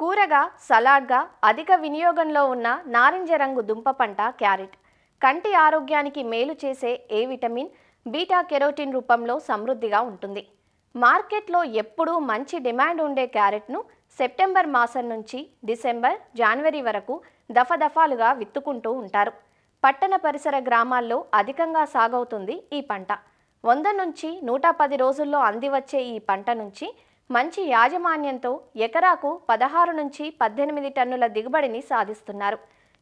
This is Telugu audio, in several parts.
కూరగా, సలాడ్గా అధిక వినియోగంలో ఉన్న నారింజ రంగు దుంప పంట క్యారెట్ కంటి ఆరోగ్యానికి మేలు చేసే ఏ విటమిన్, బీటా కెరోటిన్ రూపంలో సమృద్ధిగా ఉంటుంది. మార్కెట్లో ఎప్పుడూ మంచి డిమాండ్ ఉండే క్యారెట్ను సెప్టెంబర్ మాసం నుంచి డిసెంబర్, జనవరి వరకు దఫాలుగా విత్తుకుంటూ ఉంటారు. పట్టణ పరిసర గ్రామాల్లో అధికంగా సాగవుతుంది ఈ పంట. 100 నుంచి 110 రోజుల్లో అందివచ్చే ఈ పంట నుంచి మంచి యాజమాన్యంతో ఎకరాకు 16 నుంచి 18 టన్నుల దిగుబడిని సాధిస్తున్నారు.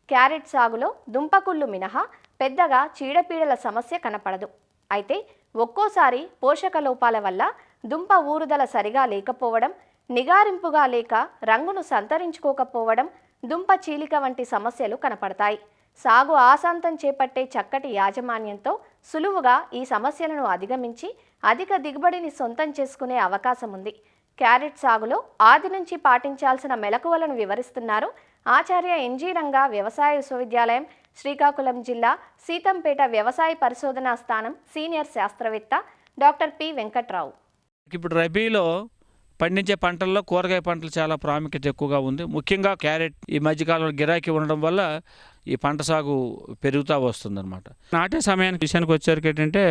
క్యారెట్ సాగులో దుంపకుళ్ళు మినహా పెద్దగా చీడపీడల సమస్య కనపడదు. అయితే ఒక్కోసారి పోషక లోపాల వల్ల దుంప ఊరుదల సరిగా లేకపోవడం, నిగారింపుగా లేక రంగును సంతరించుకోకపోవడం, దుంప చీలిక వంటి సమస్యలు కనపడతాయి. సాగు ఆశాంతం చేపట్టే చక్కటి యాజమాన్యంతో సులువుగా ఈ సమస్యలను అధిగమించి అధిక దిగుబడిని సొంతం చేసుకునే అవకాశం ఉంది. క్యారెట్ సాగులో ఆది నుంచి పాటించాల్సిన మెలకువలను వివరిస్తున్నారు ఆచార్య ఎన్జీ రంగా వ్యవసాయ విశ్వవిద్యాలయం, శ్రీకాకుళం జిల్లా సీతంపేట వ్యవసాయ పరిశోధనా స్థానం సీనియర్ శాస్త్రవేత్త డాక్టర్ పి వెంకట్రావు. ఇప్పుడు రబీలో పండించే పంటల్లో కూరగాయ పంటలు చాలా ప్రాముఖ్యత ఎక్కువగా ఉంది. ముఖ్యంగా క్యారెట్ ఈ మధ్యకాలంలో గిరాకీ ఉండడం వల్ల ఈ పంట సాగు పెరుగుతూ వస్తుందన్నమాట. నాటే సమయానికి విషయానికి వచ్చేసరికి ఏంటంటే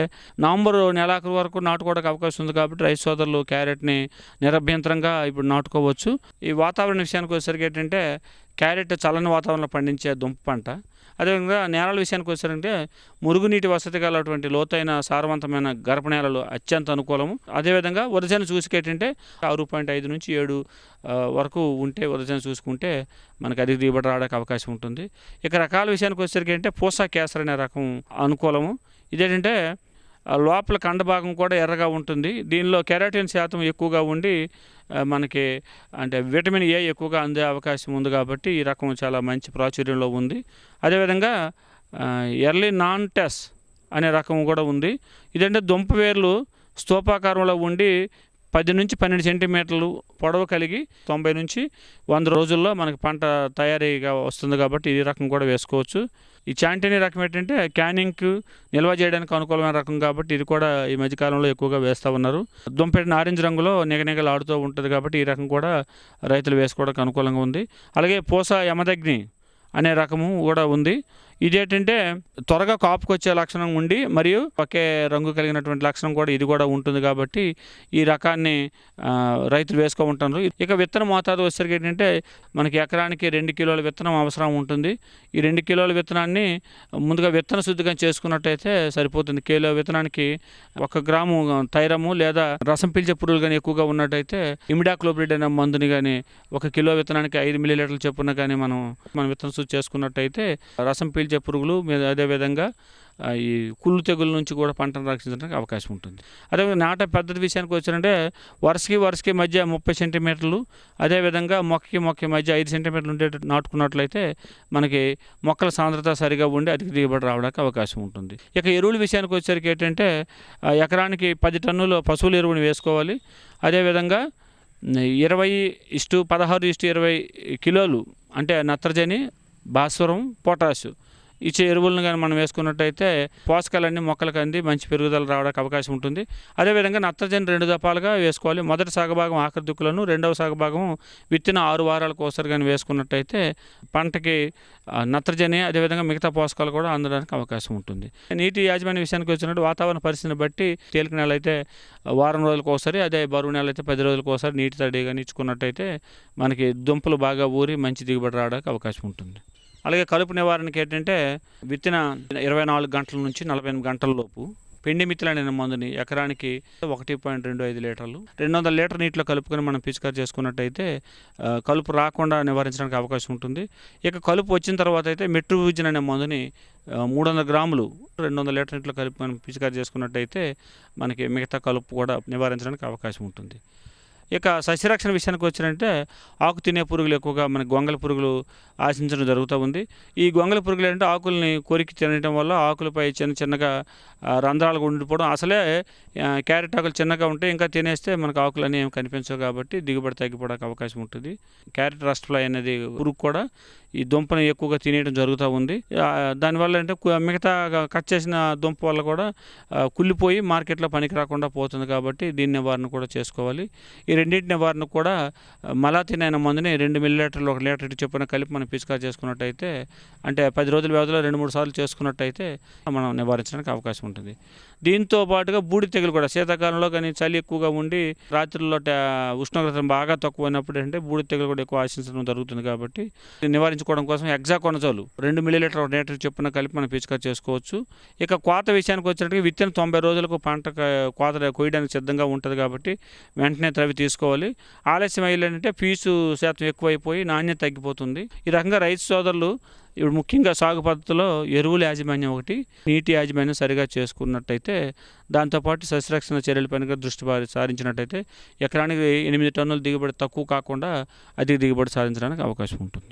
నవంబర్ నెలాఖరు వరకు నాటుకోవడానికి అవకాశం ఉంది కాబట్టి రైతు సోదరులు క్యారెట్ని నిరభ్యంతరంగా ఇప్పుడు నాటుకోవచ్చు. ఈ వాతావరణ విషయానికి వచ్చేసరికి ఏంటంటే క్యారెట్ చల్లని వాతావరణంలో పండించే దుంప పంట. అదేవిధంగా నేలల విషయానికి వచ్చారంటే మురుగునీటి వసతి గలటువంటి లోతైన సారవంతమైన గరప నేలలు అత్యంత అనుకూలము. అదేవిధంగా వరిజన చూసుకేటంటే 6.5 నుంచి 7 వరకు ఉంటే వరిజన చూసుకుంటే మనకు అధిక దిగుబడి రావడానికి అవకాశం ఉంటుంది. ఇక రకాల విషయానికి వచ్చేసరికి అంటే పూసా కేసర్ అనే రకం అనుకూలము. ఇదేంటంటే లోపల కండ భాగం కూడా ఎర్రగా ఉంటుంది. దీనిలో కెరాటిన్ శాతం ఎక్కువగా ఉండి మనకి అంటే విటమిన్ ఏ ఎక్కువగా అందే అవకాశం ఉంది కాబట్టి ఈ రకం చాలా మంచి ప్రాచుర్యంలో ఉంది. అదేవిధంగా ఎర్లీ నాన్ టెస్ అనే రకం కూడా ఉంది. ఇదంటే దుంప వేర్లు స్తూపాకారంలో ఉండి 10 నుంచి 12 సెంటీమీటర్లు పొడవు కలిగి 90 నుంచి 100 రోజుల్లో మనకి పంట తయారీగా వస్తుంది కాబట్టి ఈ రకం కూడా వేసుకోవచ్చు. ఈ చాంటినీ రకం ఏంటంటే క్యానింగ్కి నిల్వ చేయడానికి అనుకూలమైన రకం కాబట్టి ఇది కూడా ఈ మధ్యకాలంలో ఎక్కువగా వేస్తూ ఉన్నారు. దుంప నారింజ రంగులో నిగనిగలు ఆడుతూ ఉంటుంది కాబట్టి ఈ రకం కూడా రైతులు వేసుకోవడానికి అనుకూలంగా ఉంది. అలాగే పూసా యమదగ్ని అనే రకము కూడా ఉంది. ఇదేంటంటే త్వరగా కాపుకొచ్చే లక్షణం ఉండి మరియు ఒకే రంగు కలిగినటువంటి లక్షణం కూడా ఇది కూడా ఉంటుంది కాబట్టి ఈ రకాన్ని రైతులు వేసుకో ఉంటారు. ఇక విత్తన మోతాదు వచ్చేసరికి ఏంటంటే మనకి ఎకరానికి 2 కిలోల విత్తనం అవసరం ఉంటుంది. ఈ 2 కిలోల విత్తనాన్ని ముందుగా విత్తన శుద్ధిగా చేసుకున్నట్టయితే సరిపోతుంది. కిలో విత్తనానికి 1 గ్రాము థైరము లేదా రసం పీల్చే పురుగులు కానీ ఎక్కువగా ఉన్నట్టయితే ఇమిడాక్లోప్రిడ్ అనే మందుని కానీ 1 కిలో విత్తనానికి 5 మిల్లీలీటర్ల చొప్పున కానీ మనం విత్తన శుద్ధి చేసుకున్నట్టయితే రసం పీల్చే పురుగులు అదేవిధంగా ఈ కుళ్ళు తెగుల నుంచి కూడా పంటను రక్షించడానికి అవకాశం ఉంటుంది. అదేవిధంగా నాట పద్ధతి విషయానికి వచ్చారంటే వరుసకి మధ్య 30 సెంటీమీటర్లు, అదేవిధంగా మొక్కకి మధ్య 5 సెంటీమీటర్లు ఉండేటట్టు నాటుకున్నట్లయితే మనకి మొక్కల సాంద్రత సరిగా ఉండి అధిక దిగుబడి రావడానికి అవకాశం ఉంటుంది. ఇక ఎరువుల విషయానికి వచ్చేసరికి ఏంటంటే ఎకరానికి 10 టన్నుల పశువుల ఎరువుని వేసుకోవాలి. అదేవిధంగా 20:16:20 కిలోలు అంటే నత్రజని, భాస్వరం, పొటాషు ఇచ్చే ఎరువులను కానీ మనం వేసుకున్నట్టయితే పోషకాలన్నీ మొక్కలకు అంది మంచి పెరుగుదల రావడానికి అవకాశం ఉంటుంది. అదేవిధంగా నత్రజని 2 దఫాలుగా వేసుకోవాలి. మొదటి సాగభాగం ఆఖరి దుక్కులను, రెండవ సాగభాగం విత్తిన 6 వారాలకు ఒకసారి కానీ వేసుకున్నట్టయితే పంటకి నత్రజని అదేవిధంగా మిగతా పోషకాలు కూడా అందడానికి అవకాశం ఉంటుంది. నీటి యాజమాన్య విషయానికి వచ్చినట్టు వాతావరణ పరిస్థితిని బట్టి తేలిక నెల అయితే వారం రోజులకు ఒకసారి, అదే బరువు నెల అయితే 10 రోజులకు ఒకసారి నీటి తడి కానీ ఇచ్చుకున్నట్టయితే మనకి దుంపలు బాగా ఊరి మంచి దిగుబడి రావడానికి అవకాశం ఉంటుంది. అలాగే కలుపు నివారణకి ఏంటంటే విత్తిన 24 గంటల నుంచి 48 గంటల లోపు పిండి మిత్తులు అనే మందుని ఎకరానికి 1.25 లీటర్లు 200 లీటర్ నీటిలో కలుపుకొని మనం పిచికారి చేసుకున్నట్టయితే కలుపు రాకుండా నివారించడానికి అవకాశం ఉంటుంది. ఇక కలుపు వచ్చిన తర్వాత అయితే మెట్రోవిజిన్ అనే మందుని 300 గ్రాములు 200 లీటర్ నీటిలో కలుపుకొని పిచికారి చేసుకున్నట్టయితే మనకి మిగతా కలుపు కూడా నివారించడానికి అవకాశం ఉంటుంది. ఇక సస్యరక్షణ విషయానికి వచ్చినంటే ఆకు తినే పురుగులు ఎక్కువగా మనకి గొంగళి పురుగులు ఆశించడం జరుగుతూ ఉంది. ఈ గొంగళి పురుగులు అంటే ఆకుల్ని కొరికి తినడం వల్ల ఆకులపై చిన్నగా రంధ్రాలు ఉండిపోవడం, అసలే క్యారెట్ ఆకులు చిన్నగా ఉంటే ఇంకా తినేస్తే మనకు ఆకులు అనేవి కనిపించవు కాబట్టి దిగుబడి తగ్గిపోవడానికి అవకాశం ఉంటుంది. క్యారెట్ రస్ట్ ఫ్లై అనేది పురుగు కూడా ఈ దుంపను ఎక్కువగా తినేయడం జరుగుతూ ఉంది. దానివల్ల అంటే మిగతా కట్ చేసిన దుంప వల్ల కూడా కుళ్ళిపోయి మార్కెట్లో పనికి రాకుండా పోతుంది కాబట్టి దీని నివారణ కూడా చేసుకోవాలి. ఈ రెండింటి నివారణ కూడా మలాథిన్ అనే మందుని 2 మిల్లీలీటర్లు 1 లీటర్ చొప్పున కలిపి మనం పిచికారి చేసుకున్నట్టయితే, అంటే 10 రోజుల వ్యవధిలో 2-3 సార్లు చేసుకున్నట్టయితే మనం నివారించడానికి అవకాశం ఉంటుంది. దీంతో పాటుగా బూడిద తెగులు కూడా శీతాకాలంలో కానీ చలి ఎక్కువగా ఉండి రాత్రుల్లో ఉష్ణోగ్రత బాగా తక్కువైనప్పుడు అంటే బూడిద తెగులు కూడా ఎక్కువ ఆశించడం జరుగుతుంది. కాబట్టి నివారించుకోవడం కోసం హెక్సాకోనజోల్ 2 మిల్లీలీటర్ 1 లీటర్ చొప్పున కలిపి మనం పిచికారి చేసుకోవచ్చు. ఇక కోత విషయానికి వచ్చినట్టుగా విత్తిన 90 రోజులకు పంట కోత కోయడానికి సిద్ధంగా ఉంటుంది కాబట్టి వెంటనే త్రవి తీసుకోవాలి. ఆలస్యం అయ్యిందంటే పీచు శాతం ఎక్కువైపోయి నాణ్యత తగ్గిపోతుంది. ఈ రకంగా రైతు సోదరులు ఇప్పుడు ముఖ్యంగా సాగు పద్ధతిలో ఎరువుల యాజమాన్యం ఒకటి, నీటి యాజమాన్యం సరిగా చేసుకున్నట్టయితే, దాంతోపాటు సస్యరక్షణ చర్యలపైన దృష్టి సారించినట్టయితే ఎకరానికి 8 టన్నుల దిగుబడి తక్కువ కాకుండా అధిక దిగుబడి సాధించడానికి అవకాశం ఉంటుంది.